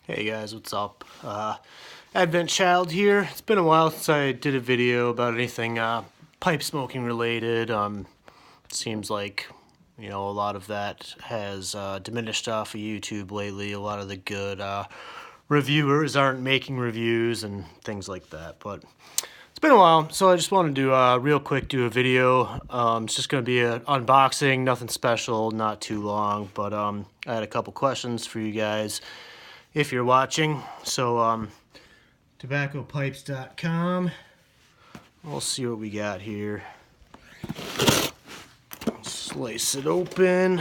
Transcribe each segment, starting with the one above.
Hey guys, what's up? Advent Child here. It's been a while since I did a video about anything pipe smoking related. Seems like, a lot of that has diminished off of YouTube lately. A lot of the good reviewers aren't making reviews and things like that. But it's been a while, so I just wanted to real quick do a video. It's just going to be an unboxing, nothing special, not too long. But I had a couple questions for you guys if you're watching. So tobaccopipes.com. We'll see what we got here. Slice it open.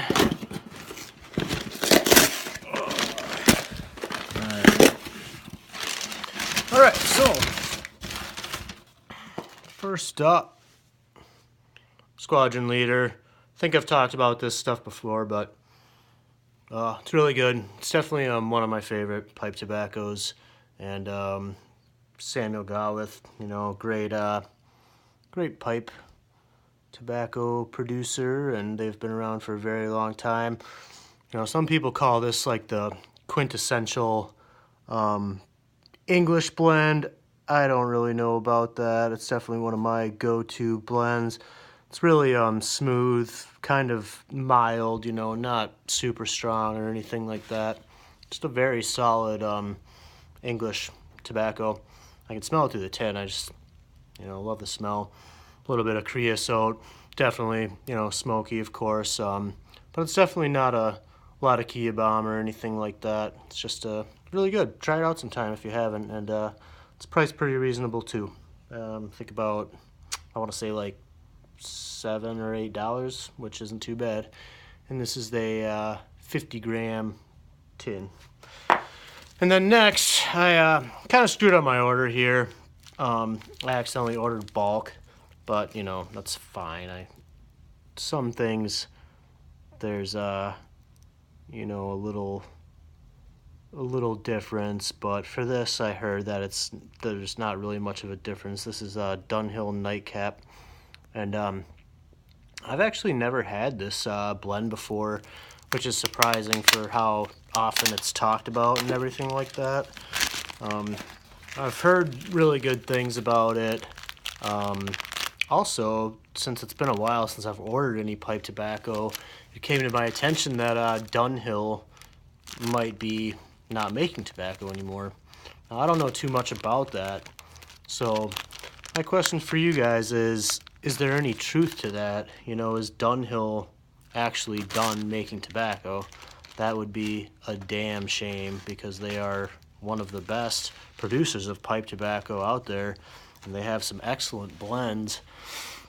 Alright, so first up, Squadron Leader. I think I've talked about this stuff before, but it's really good. It's definitely one of my favorite pipe tobaccos. And Samuel Gawith, great pipe tobacco producer, and they've been around for a very long time. Some people call this like the quintessential English blend. I don't really know about that. It's definitely one of my go-to blends. It's really smooth, kind of mild, not super strong or anything like that. Just a very solid English tobacco. I can smell it through the tin. I just, love the smell. A little bit of creosote, definitely, smoky, of course. But it's definitely not a lot of Kia bomb or anything like that. It's just really good. Try it out sometime if you haven't, and it's priced pretty reasonable too. Think about, I want to say like $7 or $8, which isn't too bad. And this is the 50-gram tin. And then next, I kind of screwed up my order here. I accidentally ordered bulk, but that's fine. Some things there's a little difference, but for this I heard that there's not really much of a difference. This is a Dunhill Nightcap, and I've actually never had this blend before, which is surprising for how often it's talked about and everything like that. I've heard really good things about it. Also, since it's been a while since I've ordered any pipe tobacco, it came to my attention that Dunhill might be not making tobacco anymore. Now, I don't know too much about that, so my question for you guys is there any truth to that? Is Dunhill actually done making tobacco? That would be a damn shame, because they are one of the best producers of pipe tobacco out there, and they have some excellent blends.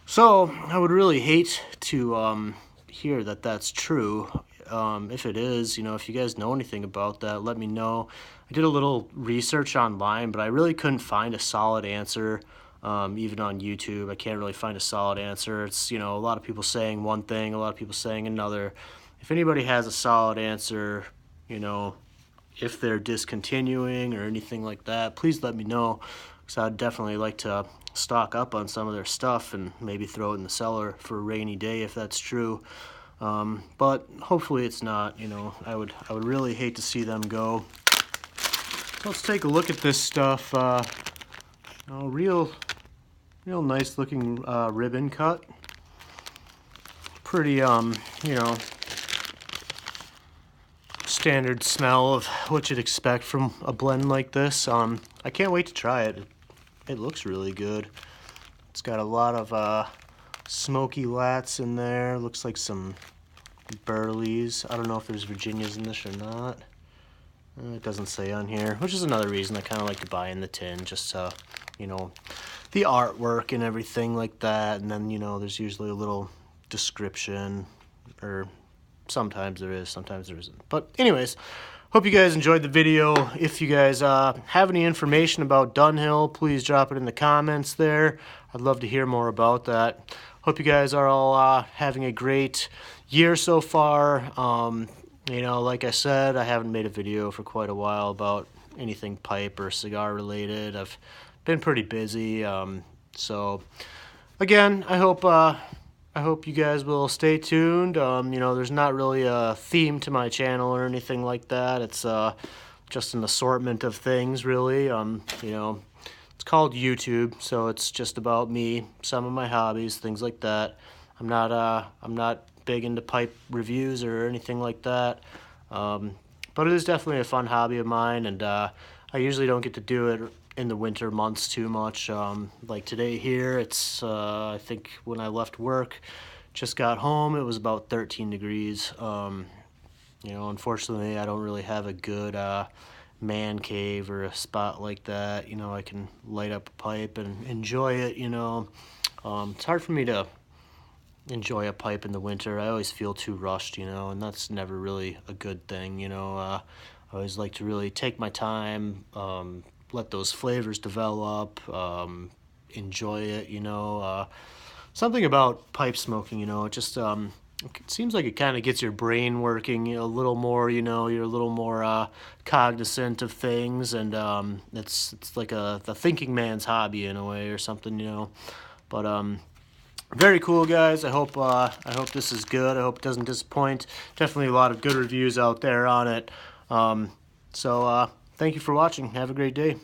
So I would really hate to hear that that's true. If it is, if you guys know anything about that, let me know. I did a little research online, but I really couldn't find a solid answer. Even on YouTube, I can't really find a solid answer. It's, a lot of people saying one thing, a lot of people saying another. If anybody has a solid answer, if they're discontinuing or anything like that, please let me know, because I'd definitely like to stock up on some of their stuff and maybe throw it in the cellar for a rainy day if that's true. But hopefully it's not. I would really hate to see them go. Let's take a look at this stuff. Real nice looking ribbon cut. Pretty standard smell of what you'd expect from a blend like this. I can't wait to try it. It looks really good. It's got a lot of smoky lats in there. Looks like some Burleys. I don't know if there's Virginias in this or not. It doesn't say on here, which is another reason I kind of like to buy in the tin, just the artwork and everything like that. And then, there's usually a little description, or sometimes there is, sometimes there isn't. But anyways, hope you guys enjoyed the video. If you guys have any information about Dunhill, please drop it in the comments there. I'd love to hear more about that. Hope you guys are all having a great year so far. Like I said, I haven't made a video for quite a while about anything pipe or cigar related. I've been pretty busy. So again, I hope you guys will stay tuned. There's not really a theme to my channel or anything like that. It's just an assortment of things, really. You know, it's called YouTube, so it's just about me, some of my hobbies, things like that. I'm not big into pipe reviews or anything like that, but it is definitely a fun hobby of mine, and I usually don't get to do it in the winter months too much. Like today here, it's I think when I left work, just got home, it was about 13 degrees. You know, unfortunately, I don't really have a good man cave or a spot like that. You know, I can light up a pipe and enjoy it. You know, it's hard for me to enjoy a pipe in the winter. I always feel too rushed, you know, and that's never really a good thing, you know. I always like to really take my time, let those flavors develop, enjoy it, you know. Something about pipe smoking, you know, it just it seems like it kind of gets your brain working, you know, a little more, you know, you're a little more cognizant of things, and it's like the thinking man's hobby in a way or something, you know. But very cool, guys. I hope this is good. I hope it doesn't disappoint. Definitely a lot of good reviews out there on it. So thank you for watching. Have a great day.